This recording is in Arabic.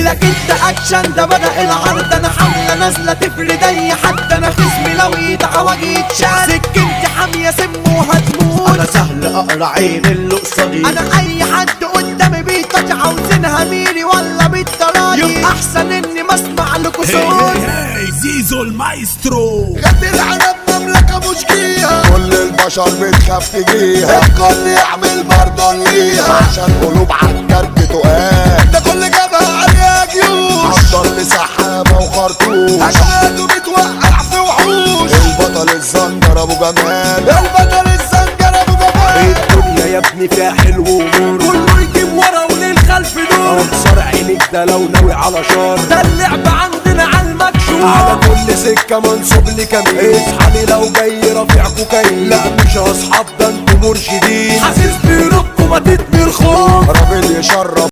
لك انت اكشن ده بدأ العرض، انا حملة نازلة تفرد اي حد، انا خصمي لو يتعوج يتشال، سكنتي حامية سم وهتموت، انا سهل اقرا عين اللي قصادي، انا اي حد قدامي بيطاش عاوزينها ميري ولا بالطراطي، يبقى احسن اني ما اسمع لكوا صوت. زيزو المايسترو. خد العنب مملكة مش جيها، كل البشر بتخاف تجيها، الكل يعمل برضه ليها، عشان قلوب عالجرد تقال، ده كل جبهة عليها جيوش، حضر لسحابة وخرطوش، أشهاده بتوقع في وحوش، البطل الزنجر أبو جمال، البطل الزنجر أبو جمال. الدنيا يا ابني فيها حلو ومر، كله يجيب ورا وللخلف دور، انصار عينيك ده لو ناوي على شر، ده اللعب عندنا على المكشوف، على كل سكة منصوب لي كمين، اصحابي لو جاي رافع كوكايين، لا مش اصحاب ده انتوا مرشدين، حاسس بيرقوا ما تدمي الخوف، راجل يشرب